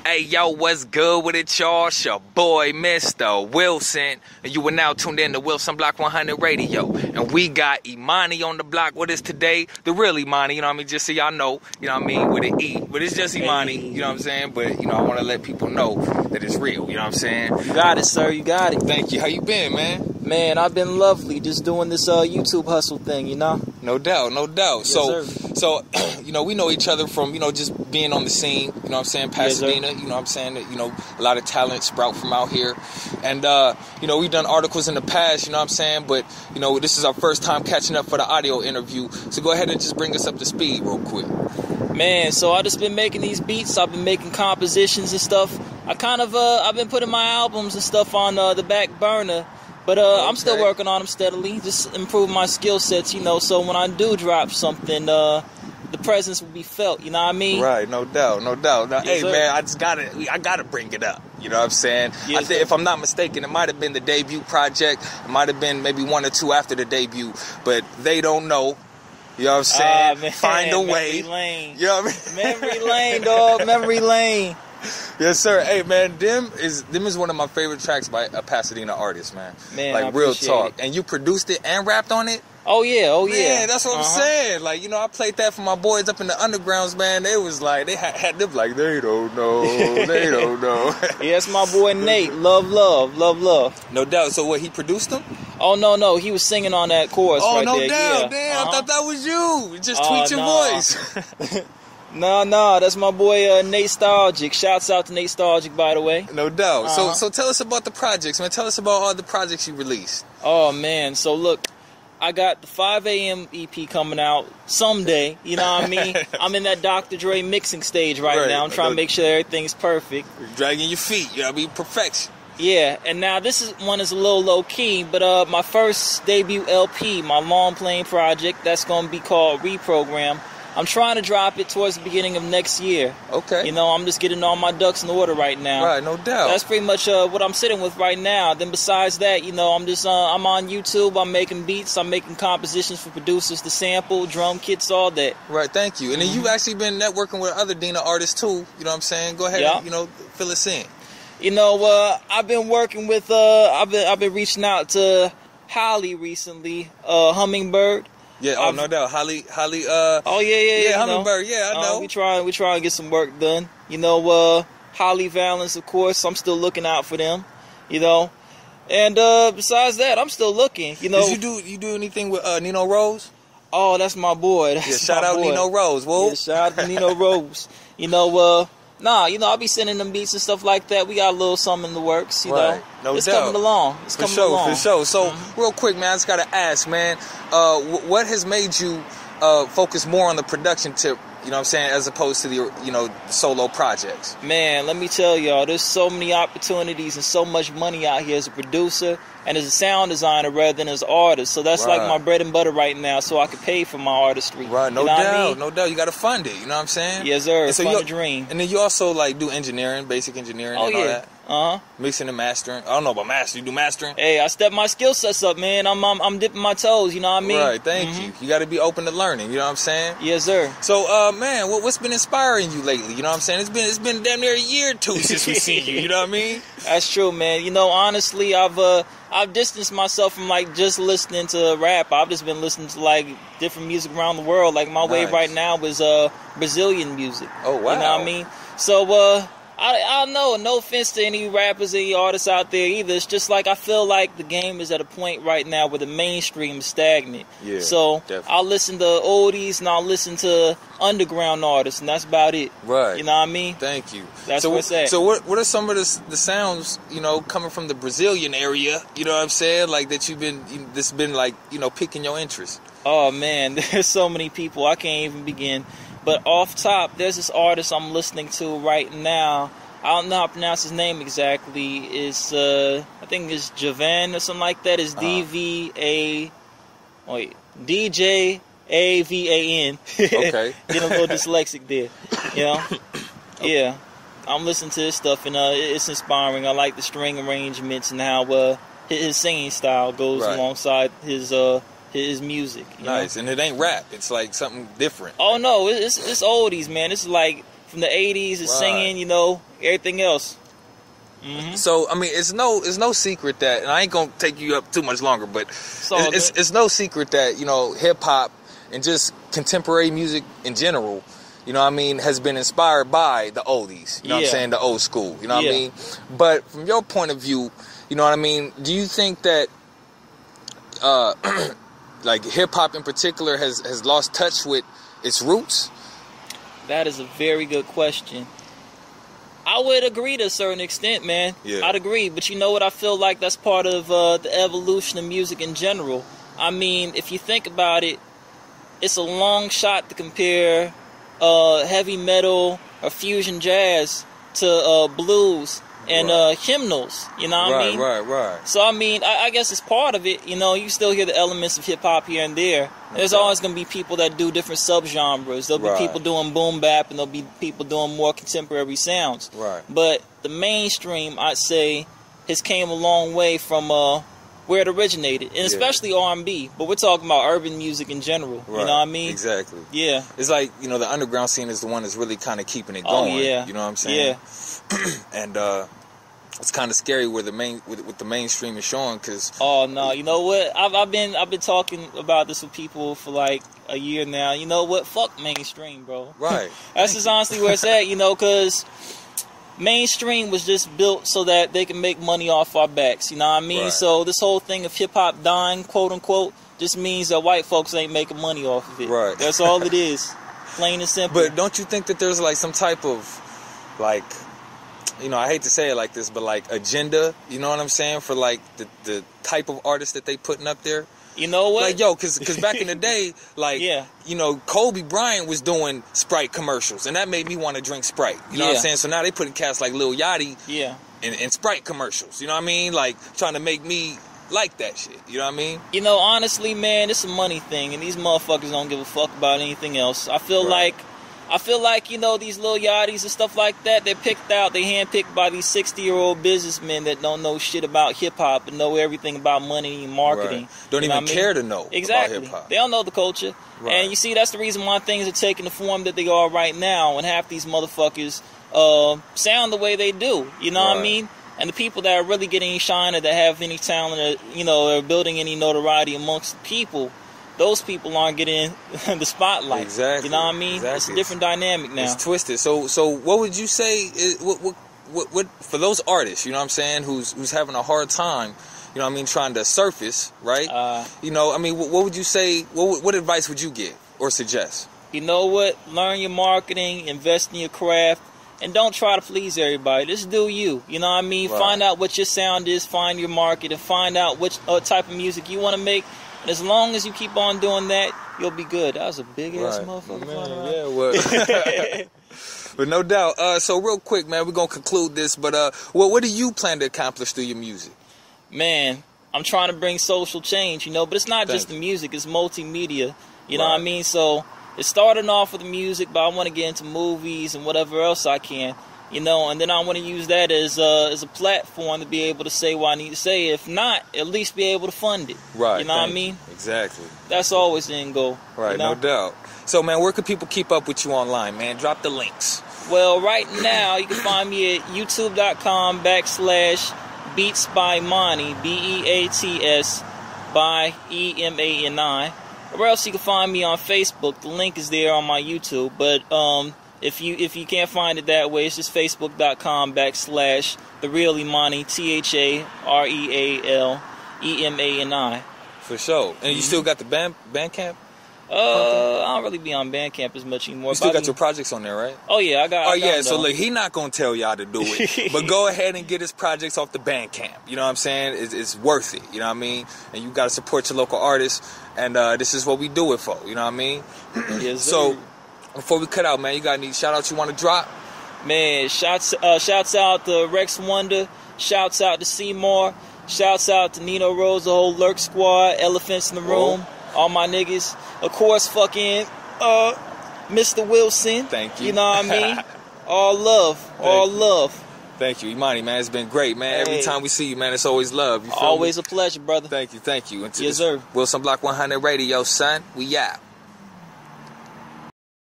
Hey, yo, what's good with it, y'all? It's your boy, Mr. Wilson. And you are now tuned in to Wilson Block 100 Radio. And we got Emani on the block with us today. The real Emani, you know what I mean? Just so y'all know, you know what I mean? With an E. But it's just Emani, you know what I'm saying? But, you know, I want to let people know that it's real, you know what I'm saying? You got it, sir. You got it. Thank you. How you been, man? Man, I've been lovely. Just doing this YouTube hustle thing, you know? No doubt, no doubt. Yes, so, you know, we know each other from, you know, just being on the scene, you know what I'm saying? Pasadena, yes, you know what I'm saying? That, you know, a lot of talent sprout from out here. And, you know, we've done articles in the past, you know what I'm saying? But, you know, this is our first time catching up for the audio interview. So go ahead and just bring us up to speed real quick. Man, so I just been making these beats. I've been making compositions and stuff. I've been putting my albums and stuff on the back burner. But okay. I'm still working on them steadily, just improve my skill sets, you know, so when I do drop something, the presence will be felt, you know what I mean? Right, no doubt, no doubt. Now, Yes, hey, man, I gotta bring it up, you know what I'm saying? Yes, I think, if I'm not mistaken, it might have been the debut project, it might have been maybe one or two after the debut, but they don't know. You know what I'm saying? Man, find a way. Lane. You know what I mean? Memory lane, dog, memory lane. Yes, sir. Hey, man, them is one of my favorite tracks by a Pasadena artist, man. Man, like real talk. It. And you produced it and rapped on it? Oh yeah, oh man, yeah. Man, that's what I'm saying. Like, you know, I played that for my boys up in the undergrounds, man. They was like, they had them like, they don't know, they don't know. Yeah, that's my boy Nate. Love. No doubt. So what, he produced them? Oh no, he was singing on that chorus right there. Oh, no doubt. Yeah. Damn, I thought that was you. Just tweet your voice. No, that's my boy Nate Stalgic. Shouts out to Nate Stalgic, by the way. No doubt. So tell us about the projects, man. Tell us about all the projects you released. Oh man, so look, I got the 5 a.m. EP coming out someday. You know what I mean? I'm in that Dr. Dre mixing stage right now. I'm trying to make sure everything's perfect. You're dragging your feet. You gotta be perfection. Yeah, and now this one is a little low key, but my first debut LP, my long playing project, that's gonna be called Reprogram. I'm trying to drop it towards the beginning of next year. Okay. You know, I'm just getting all my ducks in order right now. Right, no doubt. That's pretty much what I'm sitting with right now. Then besides that, you know, I'm just I'm on YouTube. I'm making beats. I'm making compositions for producers to sample, drum kits, all that. Right, thank you. And then you've actually been networking with other Dena artists too. You know what I'm saying? Go ahead and, you know, fill us in. You know, I've been working with I've been reaching out to Holly recently, Hummingbird. Yeah, no doubt. Holly. Oh yeah, Hummingbird. Yeah, I know. We try to get some work done. You know, Holly Valance, of course. I'm still looking out for them. You know, and besides that, I'm still looking. You know, Did you do anything with Nino Rose? Oh, that's my boy. Shout out Nino Rose. Whoa. Yeah, shout out to Nino Rose. You know, I'll be sending them beats and stuff like that. We got a little something in the works, you know. No it's doubt. coming along. It's coming along. For sure. So, real quick, man, I just gotta ask, man, what has made you focus more on the production tip, you know what I'm saying, as opposed to the, you know, solo projects? Man, let me tell y'all, there's so many opportunities and so much money out here as a producer and as a sound designer rather than as an artist. So that's like my bread and butter right now, so I can pay for my artistry. Right, no doubt, no doubt. You got to fund it, you know what I'm saying? Yes, sir. So fund the dream. And then you also, like, do engineering, basic engineering and all that? Mixing and mastering. I don't know about mastering. You do mastering? Hey, I step my skill sets up, man. I'm dipping my toes, you know what I mean? Right, thank you. You got to be open to learning, you know what I'm saying? Yes, sir. So, man, what's been inspiring you lately? You know what I'm saying? It's been damn near a year or two since we seen you, you know what I mean? That's true, man. You know, honestly, I've distanced myself from, like, just listening to rap. I've just been listening to, like, different music around the world. Like, my wave right now is Brazilian music. Oh, wow. You know what I mean? So, I know, no offense to any rappers, any artists out there either. It's just like I feel like the game is at a point right now where the mainstream is stagnant. Yeah, so definitely. I'll listen to oldies and I'll listen to underground artists, and that's about it. Right. You know what I mean? Thank you. That's what's at. So what are some of the sounds, you know, coming from the Brazilian area, you know what I'm saying, like that's been like, you know, piquing your interest? Oh, man, there's so many people. I can't even begin. But off top, there's this artist I'm listening to right now. I don't know how to pronounce his name exactly. It's I think it's Javan or something like that. It's DJAVAN. Okay. Getting a little dyslexic there. You know? Yeah. I'm listening to his stuff and it's inspiring. I like the string arrangements and how his singing style goes alongside his music. Nice. And it ain't rap. It's like something different. Oh no, it's oldies, man. It's like from the 80s, is Right. singing, you know, everything else. So I mean, it's no secret that, and I ain't gonna take you up too much longer, but it's no secret that, you know, hip hop and just contemporary music in general, you know what I mean, has been inspired by the oldies. You know what I'm saying, the old school. You know what I mean. But from your point of view, you know what I mean, do you think that like hip hop in particular has lost touch with its roots? That is a very good question. I would agree to a certain extent, man. Yeah. I'd agree. But you know what? I feel like that's part of the evolution of music in general. I mean, if you think about it, it's a long shot to compare heavy metal or fusion jazz to blues and hymnals. You know what I mean? Right. So, I mean, I guess it's part of it. You know, you still hear the elements of hip-hop here and there. There's always going to be people that do different subgenres. There'll be people doing boom bap, and there'll be people doing more contemporary sounds. Right. But the mainstream, I'd say, has came a long way from where it originated, and especially R&B. But we're talking about urban music in general. Right. You know what I mean? Exactly. Yeah. It's like, you know, the underground scene is the one that's really kind of keeping it going. Oh, yeah. You know what I'm saying? Yeah. And it's kind of scary where the with the mainstream is showing, because oh no, you know what? I've been talking about this with people for like a year now. You know what? Fuck mainstream, bro. Right. That's just honestly where it's at. You know, because mainstream was just built so that they can make money off our backs. You know what I mean? Right. So this whole thing of hip hop dying, quote unquote, just means that white folks ain't making money off of it. Right. That's all it is. Plain and simple. But don't you think that there's like some type of, like, you know, I hate to say it like this, but like agenda, you know what I'm saying, for like the type of artists that they putting up there? You know what? Like, yo, because back in the day, like, you know, Kobe Bryant was doing Sprite commercials, and that made me want to drink Sprite. You know what I'm saying? So now they putting cats like Lil Yachty in Sprite commercials. You know what I mean? Like, trying to make me like that shit. You know what I mean? You know, honestly, man, it's a money thing, and these motherfuckers don't give a fuck about anything else. I feel like, you know, these Lil Yachty's and stuff like that, they're handpicked by these 60-year-old businessmen that don't know shit about hip-hop and know everything about money and marketing. Right. Don't even care to know about hip-hop. They don't know the culture. Right. And you see, that's the reason why things are taking the form that they are right now, and half these motherfuckers sound the way they do. You know what I mean? And the people that are really getting any shine or that have any talent or, you know, are building any notoriety amongst the people, those people aren't getting the spotlight. Exactly. You know what I mean? Exactly. It's a different dynamic now. It's twisted. So what would you say is what for those artists, you know what I'm saying, who's having a hard time, you know what I mean, trying to surface, right? You know, I mean, what would you say, what advice would you give or suggest? You know what? Learn your marketing, invest in your craft, and don't try to please everybody. Just do you. You know what I mean? Right. Find out what your sound is, find your market, and find out which type of music you want to make. And as long as you keep on doing that, you'll be good. That was a big-ass motherfucker. Man, yeah, well. But no doubt. So real quick, man, we're going to conclude this. But what do you plan to accomplish through your music? Man, I'm trying to bring social change, you know. But it's not just the music. It's multimedia. You know what I mean? So it's starting off with the music, but I want to get into movies and whatever else I can. You know, and then I want to use that as a platform to be able to say what I need to say. If not, at least be able to fund it. Right. You know what I mean? Exactly. That's always the end goal. Right, you know? No doubt. So, man, where can people keep up with you online, man? Drop the links. Well, right now, you can find me at youtube.com/Beats by Emani, BEATS by EMANI. Or else you can find me on Facebook. The link is there on my YouTube. But if you can't find it that way, it's just facebook.com/The Real Emani, THAREALEMANI. For sure. And you still got the Bandcamp? I don't really be on Bandcamp as much anymore. You still got your projects on there, right? Oh yeah, I got. Oh yeah, so look, he not gonna tell y'all to do it, but go ahead and get his projects off the Bandcamp. You know what I'm saying? It's worth it. You know what I mean? And you gotta support your local artists, and this is what we do it for. You know what I mean? Yes, so before we cut out, man, you got any shout outs you want to drop? Man, shouts out to Rex Wonder, shouts out to Seymour, shouts out to Nino Rose, the whole Lurk Squad, Elephants in the Room, all my niggas. Of course, fucking Mr. Wilson. Thank you. You know what I mean? All love, all love. Thank you, Emani, man. It's been great, man. Every time we see you, man, it's always love. You feel always me? A pleasure, brother. Thank you. Yes, sir. Wilson Block 100 Radio, son. We out.